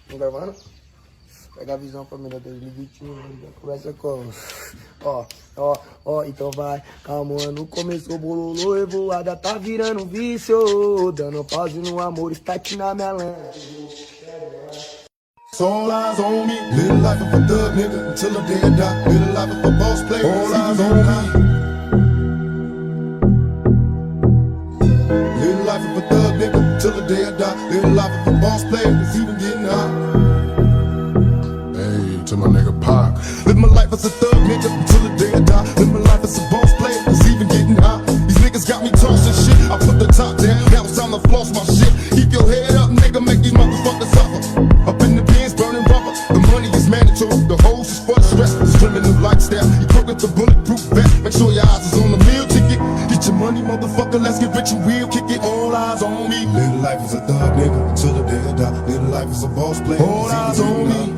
Tá gravando? Pega a visão pra mim da 2021, começa com... Ó, então vai. Calma, ano começou, bololô, revoada, tá virando vício. Dando pause no amor, está aqui na minha lã. It's all eyes on me. Little life of a thug nigga until the day I die. Little life of a boss player. All eyes on me. Little life of a thug nigga until the day I die. Little life of a boss player. It's even getting hot. Hey, to my nigga Pac. Live my life as a thug nigga until the day I die. Live my life as a boss player. It's even getting hot. These niggas got me tossing shit. I put the top down. Now it's time to floss my shit. Keep your head up, nigga. Make these motherfuckers suffer. Up in the bins, burning rubber. The money is mandatory. The hoes is for the stress. It's criminal lifestyle. You cook with the bulletproof vest. Make sure your eyes is on the meal ticket. Get your money, motherfucker. Let's get rich and real. Kick it. All eyes on me. Little life is a thug nigga until the day I die. Little life is a boss player. All eyes on me.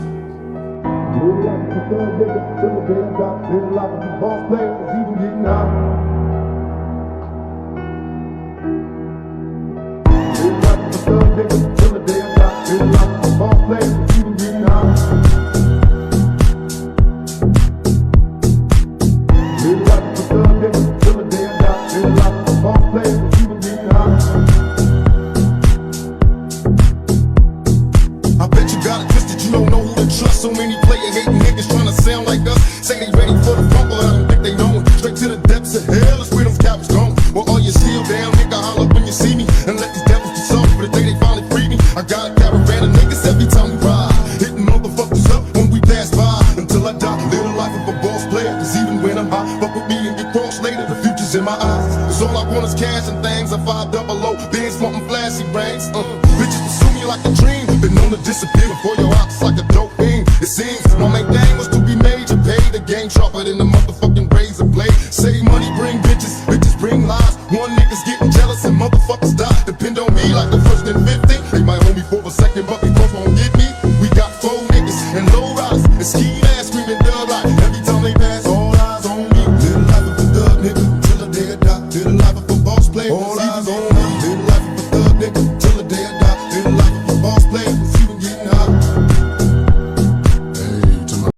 Little life is a thug nigga until the day I die. Little life is a boss player. It's even getting hot. Little life is a thug nigga until the day I die. Little life is a boss player. It's even getting hot. Little life is a thug nigga until the day I die. Little life is a boss player. It's even getting hot. I bet you got it twisted. You don't know who to trust. So many player hating niggas trying to sound like us. Say they ready for the funk, but I don't think they know it. Straight to the depths of hell is where them cowards gone. Well, all you still down, nigga, holler when you see me. And let these devils be soft for the day they finally free me. I got a caravan of niggas every time we ride. Hitting motherfuckers up when we pass by. Until I die, live the life of a boss player. Cause even when I'm high, fuck with me and get crossed later. The future's in my eyes. Cause all I want is cash and things. I 5 double O, being smoking flashy rings. Bitches pursue me like a dream. Been known to disappear before your ops like a dope fiend. It seems my main thing was to be major. Pay the game sharper than the motherfucking razor blade. Save money, bring bitches, bitches bring lies. One nigga's getting jealous and motherfuckers die. Depend on me like the first and 50. They might hold me for a second, but they both won't get me. We got 4 niggas and low riders and ski ass screaming thug like every time they pass. All eyes on me. Little life of a thug nigga till the day I die. Little life of a boss player. All